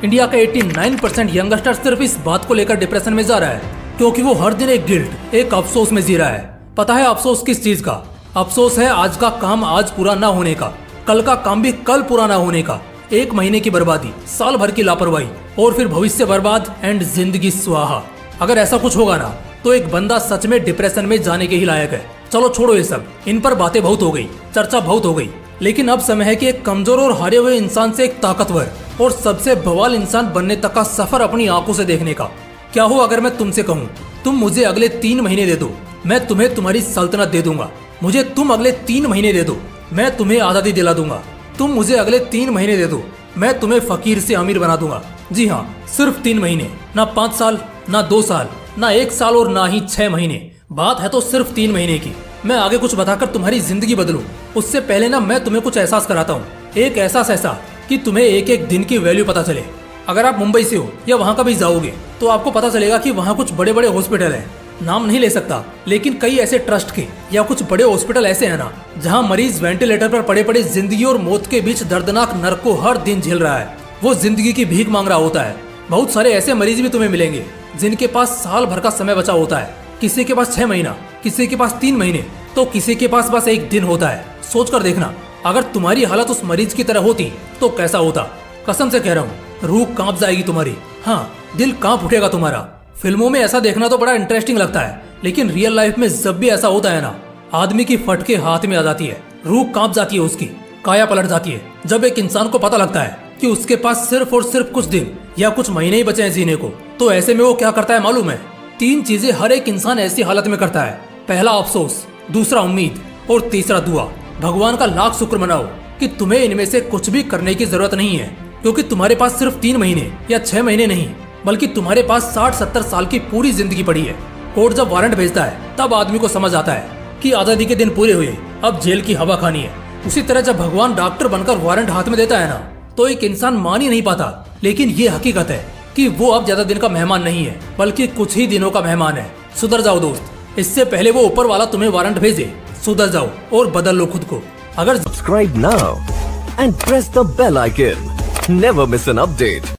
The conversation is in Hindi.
इंडिया का 89% यंगस्टर सिर्फ इस बात को लेकर डिप्रेशन में जा रहा है क्योंकि वो हर दिन एक गिल्ट, एक अफसोस में जी रहा है। पता है अफसोस किस चीज का? अफसोस है आज का काम आज पूरा ना होने का, कल का काम भी कल पूरा ना होने का, 1 महीने की बर्बादी, साल भर की लापरवाही और फिर भविष्य बर्बाद एंड जिंदगी स्वाहा। अगर ऐसा कुछ होगा ना तो एक बंदा सच में डिप्रेशन में जाने के ही लायक है। चलो छोड़ो ये सब, इन पर बातें बहुत हो गई, चर्चा बहुत हो गई, लेकिन अब समय है कि एक कमजोर और हारे हुए इंसान से एक ताकतवर और सबसे बवाल इंसान बनने तक का सफर अपनी आंखों से देखने का। क्या हो अगर मैं तुमसे कहूँ, तुम मुझे अगले 3 महीने दे दो, मैं तुम्हें तुम्हारी सल्तनत दे दूंगा। मुझे तुम अगले 3 महीने दे दो, मैं तुम्हें आज़ादी दिला दूंगा। तुम मुझे अगले 3 महीने दे दो, मैं तुम्हें फकीर से अमीर बना दूंगा। जी हाँ, सिर्फ 3 महीने, ना 5 साल, ना 2 साल, ना 1 साल और ना ही 6 महीने। बात है तो सिर्फ 3 महीने की। मैं आगे कुछ बताकर तुम्हारी जिंदगी बदलूं, उससे पहले ना मैं तुम्हें कुछ एहसास कराता हूँ। एक एहसास ऐसा कि तुम्हें एक एक दिन की वैल्यू पता चले। अगर आप मुंबई से हो या वहाँ कभी जाओगे तो आपको पता चलेगा कि वहाँ कुछ बड़े बड़े हॉस्पिटल हैं। नाम नहीं ले सकता, लेकिन कई ऐसे ट्रस्ट के या कुछ बड़े हॉस्पिटल ऐसे हैं ना जहाँ मरीज वेंटिलेटर पर पड़े पड़े जिंदगी और मौत के बीच दर्दनाक नर्क को हर दिन झेल रहा है। वो जिंदगी की भीख मांग रहा होता है। बहुत सारे ऐसे मरीज भी तुम्हें मिलेंगे जिनके पास साल भर का समय बचा होता है। किसी के पास 6 महीना, किसी के पास 3 महीने, तो किसी के पास बस 1 दिन होता है। सोच कर देखना, अगर तुम्हारी हालत उस मरीज की तरह होती तो कैसा होता। कसम से कह रहा हूँ, रूह कांप जाएगी तुम्हारी। हाँ, दिल कांप उठेगा तुम्हारा। फिल्मों में ऐसा देखना तो बड़ा इंटरेस्टिंग लगता है, लेकिन रियल लाइफ में जब भी ऐसा होता है ना, आदमी की फटके हाथ में आ जाती है, रूह कांप जाती है, उसकी काया पलट जाती है। जब एक इंसान को पता लगता है कि उसके पास सिर्फ और सिर्फ कुछ दिन या कुछ महीने ही बचे हैं जीने को, तो ऐसे में वो क्या करता है मालूम है? 3 चीजें हर एक इंसान ऐसी हालत में करता है। पहला अफसोस, दूसरा उम्मीद और तीसरा दुआ। भगवान का लाख शुक्र मनाओ कि तुम्हें इनमें से कुछ भी करने की जरूरत नहीं है, क्योंकि तुम्हारे पास सिर्फ 3 महीने या 6 महीने नहीं, बल्कि तुम्हारे पास 60-70 साल की पूरी जिंदगी पड़ी है। कोर्ट जब वारंट भेजता है तब आदमी को समझ आता है कि आजादी के दिन पूरे हुए, अब जेल की हवा खानी है। उसी तरह जब भगवान डॉक्टर बनकर वारंट हाथ में देता है ना, तो एक इंसान मान ही नहीं पाता, लेकिन ये हकीकत है कि वो अब ज्यादा दिन का मेहमान नहीं है, बल्कि कुछ ही दिनों का मेहमान है। सुधर जाओ दोस्त, इससे पहले वो ऊपर वाला तुम्हें वारंट भेजे। सुधर जाओ और बदल लो खुद को। अगर Subscribe now and press the bell icon. Never miss an update.